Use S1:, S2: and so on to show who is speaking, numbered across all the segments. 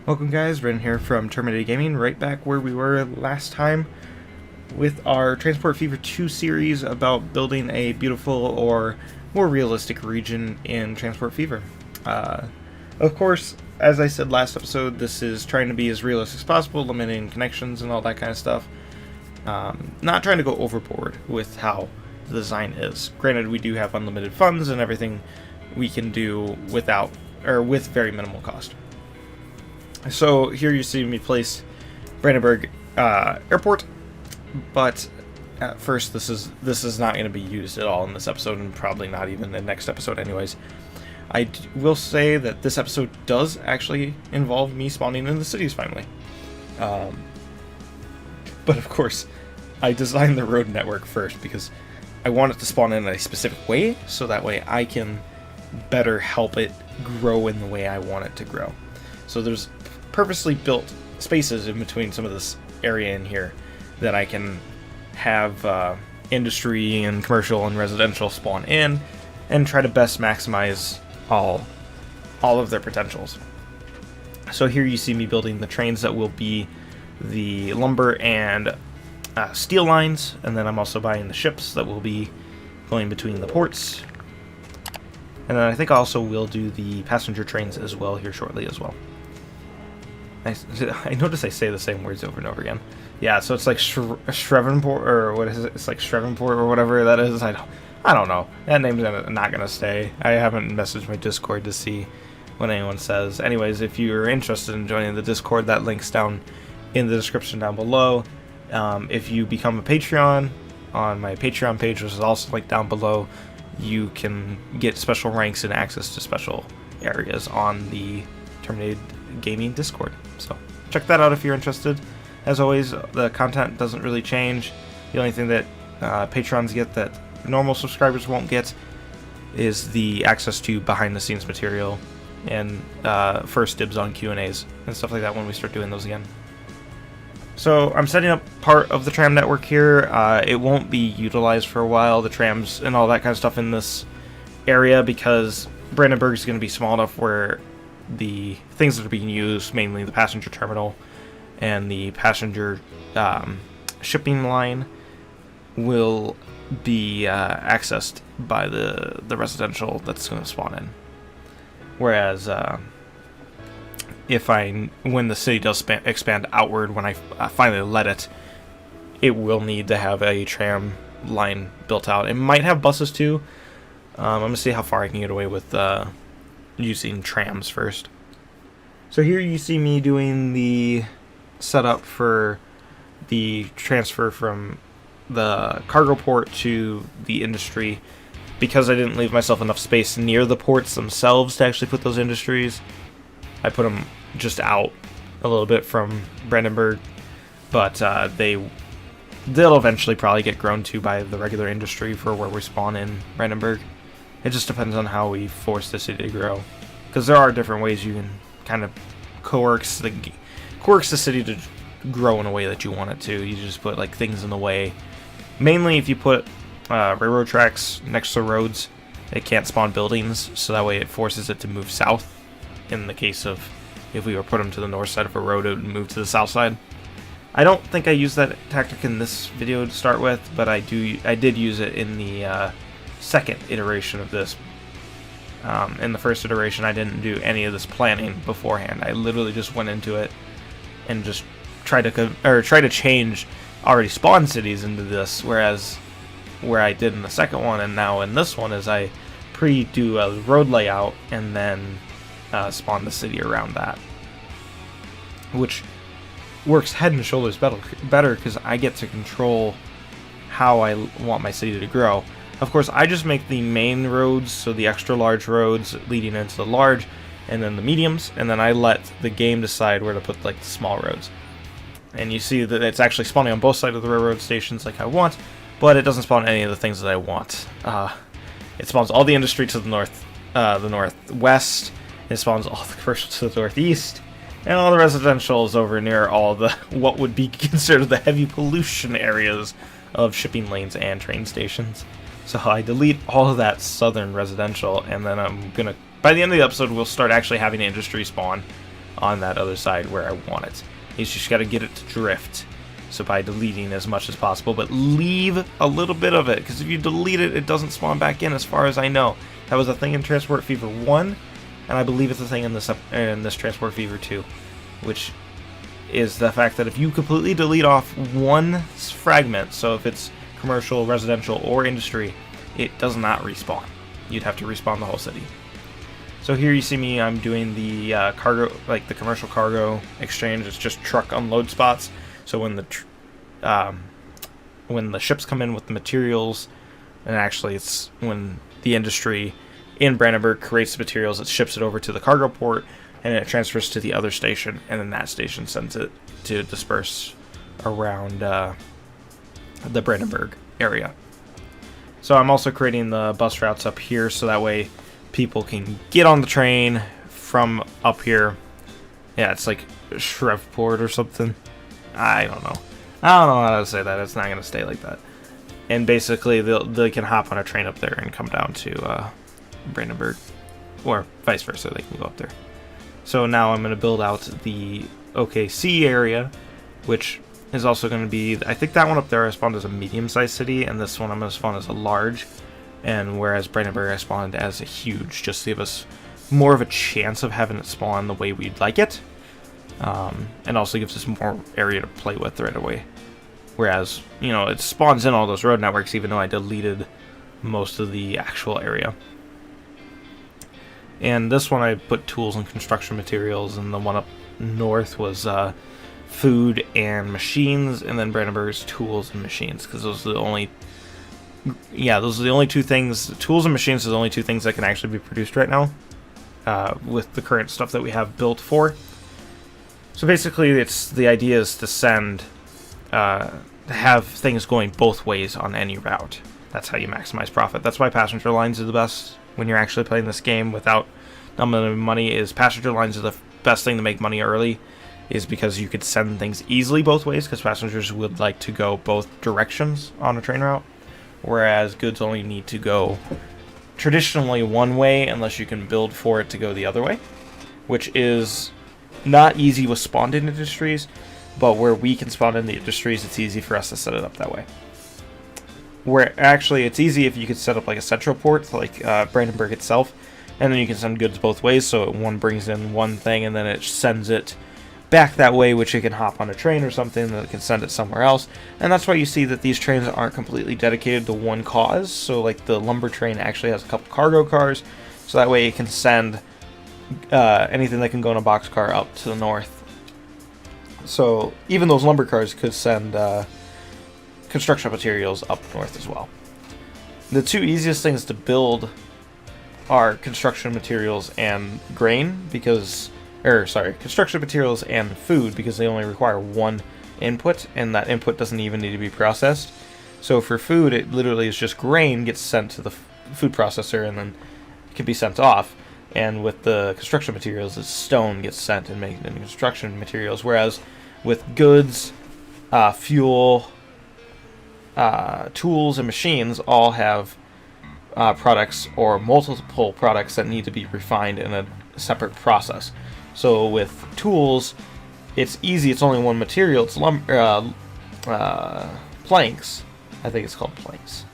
S1: Welcome guys, Ren here from Terminated Gaming, right back where we were last time with our Transport Fever 2 series about building a beautiful or more realistic region in Transport Fever. Of course, as I said last episode, this is trying to be as realistic as possible, limiting connections and all that kind of stuff. Not trying to go overboard with how the design is. Granted, we do have unlimited funds and everything we can do without, or with very minimal cost. So here you see me place Brandenburg Airport, but at first this is not going to be used at all in this episode, and probably not even the next episode anyways. I will say that this episode does actually involve me spawning in the cities finally. But of course, I designed the road network first because I want it to spawn in a specific way, so that way I can better help it grow in the way I want it to grow. So there's purposely built spaces in between some of this area in here that I can have industry and commercial and residential spawn in and try to best maximize all of their potentials. So here you see me building the trains that will be the lumber and steel lines, and then I'm also buying the ships that will be going between the ports, and then I think I also will do the passenger trains as well here shortly as well. I notice I say the same words over and over again. Yeah, so it's like Shreveport, or what is it? It's like Shreveport or whatever that is. I don't know. That name's not gonna stay. I haven't messaged my Discord to see what anyone says. Anyways, if you're interested in joining the Discord, that link's down in the description down below. If you become a Patreon on my Patreon page, which is also linked down below, you can get special ranks and access to special areas on the Terminated Gaming Discord. So check that out if you're interested. As always, the content doesn't really change. The only thing that Patrons get that normal subscribers won't get is the access to behind the scenes material and first dibs on Q&As and stuff like that when we start doing those again. So I'm setting up part of the tram network here. It won't be utilized for a while, the trams and all that kind of stuff in this area, because Brandenburg is going to be small enough where the things that are being used, mainly the passenger terminal and the passenger shipping line, will be accessed by the residential that's going to spawn in. Whereas when the city does expand outward, when I finally let it, it will need to have a tram line built out. It might have buses too. I'm going to see how far I can get away with using trams first. So here you see me doing the setup for the transfer from the cargo port to the industry. Because I didn't leave myself enough space near the ports themselves to actually put those industries, I put them just out a little bit from Brandenburg, but they'll eventually probably get grown to by the regular industry for where we spawn in Brandenburg. It just depends on how we force the city to grow, because there are different ways you can kind of coerce the city to grow in a way that you want it to. You just put like things in the way. Mainly if you put railroad tracks next to roads, it can't spawn buildings, so that way it forces it to move south. In the case of if we were put them to the north side of a road, it would move to the south side. I don't think I used that tactic in this video to start with, but I did use it in the second iteration of this. In the first iteration, I didn't do any of this planning beforehand. I literally just went into it and just tried to change already spawned cities into this, whereas where I did in the second one and now in this one is I do a road layout and then spawn the city around that, which works head and shoulders better because I get to control how I want my city to grow. Of course, I just make the main roads, so the extra large roads leading into the large, and then the mediums, and then I let the game decide where to put like the small roads. And you see that it's actually spawning on both sides of the railroad stations like I want, but it doesn't spawn any of the things that I want. It spawns all the industry to the northwest. It spawns all the commercial to the northeast, and all the residential is over near all the what would be considered the heavy pollution areas of shipping lanes and train stations. So I delete all of that southern residential, and then I'm gonna, by the end of the episode, we'll start actually having industry spawn on that other side where I want it. You just got to get it to drift. So by deleting as much as possible, but leave a little bit of it, because if you delete it, it doesn't spawn back in as far as I know. That was a thing in Transport Fever 1, and I believe it's a thing in this Transport Fever 2, which is the fact that if you completely delete off one fragment, so if it's commercial, residential, or industry, it does not respawn. You'd have to respawn the whole city. So here you see me, I'm doing the cargo, like the commercial cargo exchange. It's just truck unload spots. So when the ships come in with the materials, and actually it's when the industry in Brandenburg creates the materials, it ships it over to the cargo port, and it transfers to the other station, and then that station sends it to disperse around the Brandenburg area. So I'm also creating the bus routes up here, so that way people can get on the train from up here. Yeah, it's like Shreveport or something. I don't know how to say that. It's not going to stay like that. And basically, they can hop on a train up there and come down to Brandenburg. Or vice versa, they can go up there. So now I'm going to build out the OKC area, which is also going to be... I think that one up there I spawned as a medium-sized city, and this one I'm going to spawn as a large. And whereas Brandenburg I spawned as a huge, just to give us more of a chance of having it spawn the way we'd like it. And also gives us more area to play with right away. Whereas, you know, it spawns in all those road networks even though I deleted most of the actual area. And this one I put tools and construction materials, and the one up north was food and machines, and then Brandenburg's tools and machines, because those are the only... Yeah, those are the only two things. Tools and machines are the only two things that can actually be produced right now with the current stuff that we have built for. So basically, the idea is to send, have things going both ways on any route. That's how you maximize profit. That's why passenger lines are the best when you're actually playing this game without unlimited money. Is passenger lines are the best thing to make money early, is because you could send things easily both ways, because passengers would like to go both directions on a train route, whereas goods only need to go traditionally one way unless you can build for it to go the other way, which is not easy with spawned in industries, but where we can spawn in the industries, it's easy for us to set it up that way. Where actually it's easy if you could set up like a central port, like Brandenburg itself, and then you can send goods both ways, so one brings in one thing and then it sends it back that way, which it can hop on a train or something that it can send it somewhere else. And that's why you see that these trains aren't completely dedicated to one cause. So like the lumber train actually has a couple cargo cars, so that way it can send anything that can go in a boxcar up to the north. So even those lumber cars could send construction materials up north as well. The two easiest things to build are construction materials and grain, because construction materials and food, because they only require one input, and that input doesn't even need to be processed. So for food, it literally is just grain gets sent to the food processor and then it can be sent off. And with the construction materials, it's stone gets sent and made into construction materials. Whereas with goods, fuel, tools, and machines all have products or multiple products that need to be refined in a separate process. So with tools, it's easy. It's only one material. It's planks. I think it's called planks.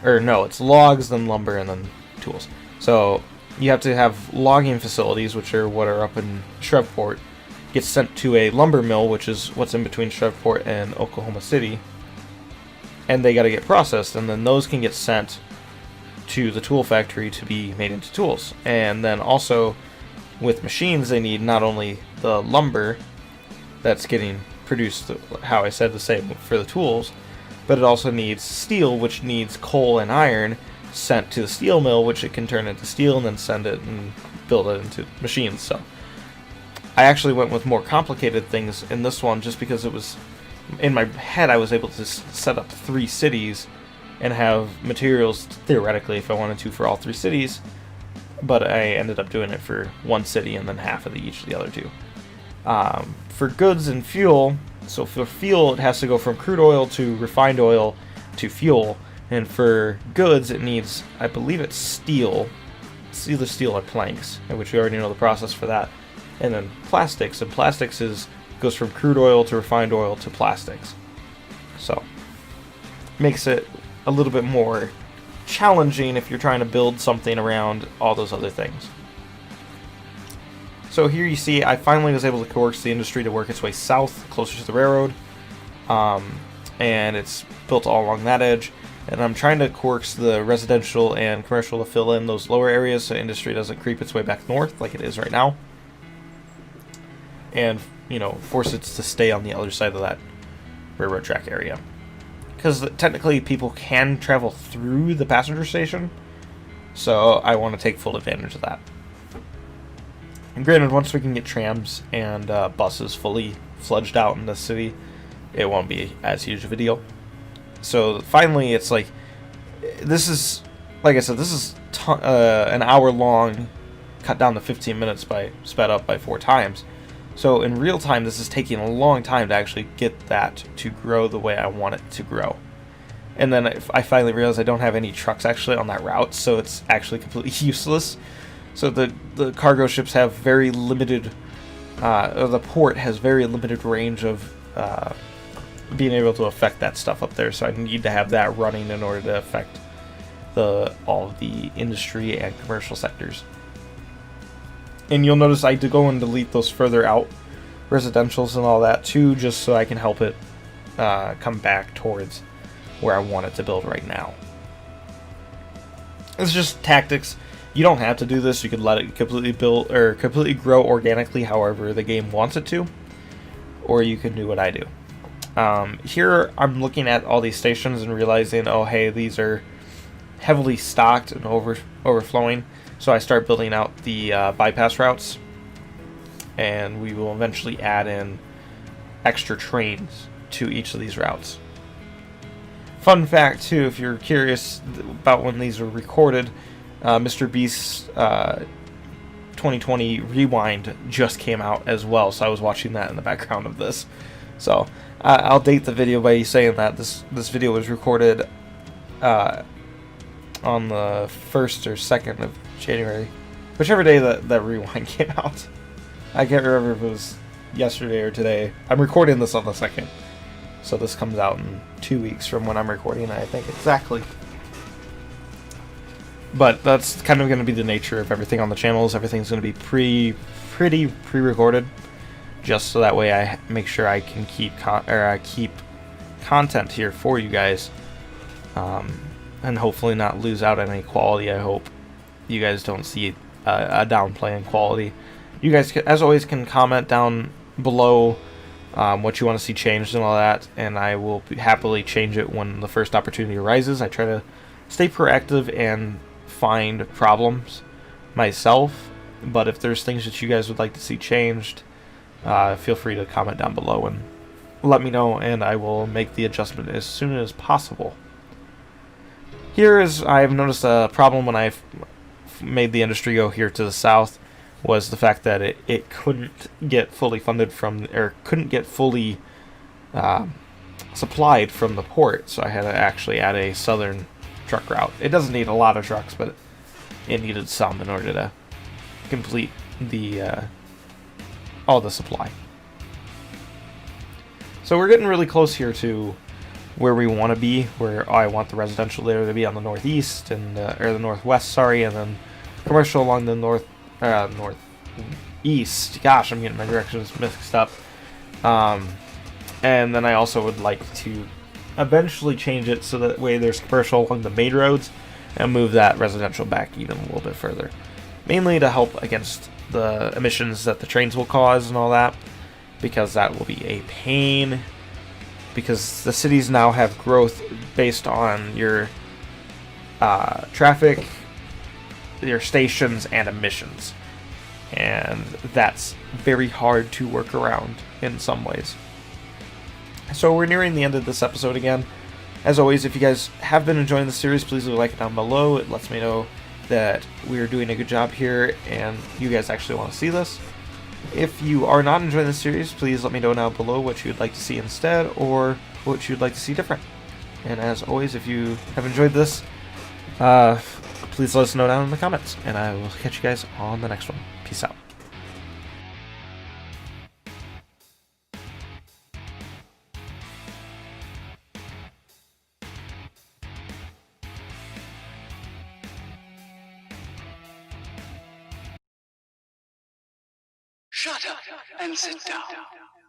S1: Or no, it's logs, then lumber, and then tools. So you have to have logging facilities, which are what are up in Shreveport, get sent to a lumber mill, which is what's in between Shreveport and Oklahoma City, and they got to get processed, and then those can get sent to the tool factory to be made into tools. And then also with machines, they need not only the lumber that's getting produced, how I said the same for the tools, but it also needs steel, which needs coal and iron sent to the steel mill, which it can turn into steel and then send it and build it into machines. So I actually went with more complicated things in this one just because it was in my head. I was able to set up 3 cities and have materials theoretically if I wanted to for all 3 cities, but I ended up doing it for 1 city and then half of each of the other 2. For goods and fuel, so for fuel it has to go from crude oil to refined oil to fuel, and for goods it needs, I believe it's steel. It's either steel or planks, which we already know the process for that. and then plastics. And plastics goes from crude oil to refined oil to plastics. So makes it a little bit more challenging if you're trying to build something around all those other things. So here you see I finally was able to coerce the industry to work its way south, closer to the railroad. And it's built all along that edge. And I'm trying to coerce the residential and commercial to fill in those lower areas so industry doesn't creep its way back north like it is right now. And, you know, force it to stay on the other side of that railroad track area. Because technically people can travel through the passenger station, so I want to take full advantage of that. And granted, once we can get trams and buses fully fledged out in the city, it won't be as huge of a deal. So finally, it's like, this is, like I said, this is an hour long, cut down to 15 minutes by sped up by 4 times. So in real time, this is taking a long time to actually get that to grow the way I want it to grow. And then I finally realized I don't have any trucks actually on that route, so it's actually completely useless. So the cargo ships have very limited, or the port has very limited range of being able to affect that stuff up there. So I need to have that running in order to affect all of the industry and commercial sectors. And you'll notice I do go and delete those further out residentials and all that too, just so I can help it come back towards where I want it to build right now. It's just tactics. You don't have to do this. You could let it completely build or completely grow organically however the game wants it to, or you can do what I do. Here I'm looking at all these stations and realizing, oh hey, these are heavily stocked and overflowing. So I start building out the bypass routes, and we will eventually add in extra trains to each of these routes. Fun fact too, if you're curious about when these were recorded, Mr. Beast's 2020 Rewind just came out as well, so I was watching that in the background of this. So I'll date the video by saying that this video was recorded on the 1st or 2nd of January, whichever day that Rewind came out. I can't remember if it was yesterday or today. I'm recording this on the 2nd, so this comes out in 2 weeks from when I'm recording, I think, exactly. But that's kind of going to be the nature of everything on the channels. Everything's going to be pretty pre-recorded, just so that way I make sure I can keep content here for you guys, and hopefully not lose out on any quality. I hope you guys don't see a downplay in quality. You guys, as always, can comment down below what you want to see changed and all that, and I will happily change it when the first opportunity arises. I try to stay proactive and find problems myself, but if there's things that you guys would like to see changed, feel free to comment down below and let me know, and I will make the adjustment as soon as possible. Here is, I've noticed a problem when I've made the industry go here to the south, was the fact that it couldn't get fully funded from, or couldn't get fully supplied from the port, so I had to actually add a southern truck route. It doesn't need a lot of trucks, but it needed some in order to complete the all the supply. So we're getting really close here to where we want to be, where I want the residential there to be on the northeast and or the northwest, sorry, and then commercial along the northeast. Gosh, I'm getting my directions mixed up. And then I also would like to eventually change it so that way there's commercial along the main roads and move that residential back even a little bit further, mainly to help against the emissions that the trains will cause and all that, because that will be a pain, because the cities now have growth based on your traffic, your stations, and emissions, and that's very hard to work around in some ways. So we're nearing the end of this episode again. As always, if you guys have been enjoying the series, please leave a like down below. It lets me know that we're doing a good job here and you guys actually want to see this. If you are not enjoying the series, please let me know down below what you'd like to see instead, or what you'd like to see different. And as always, if you have enjoyed this, please let us know down in the comments, and I will catch you guys on the next one. Peace out.
S2: Shut up and sit down.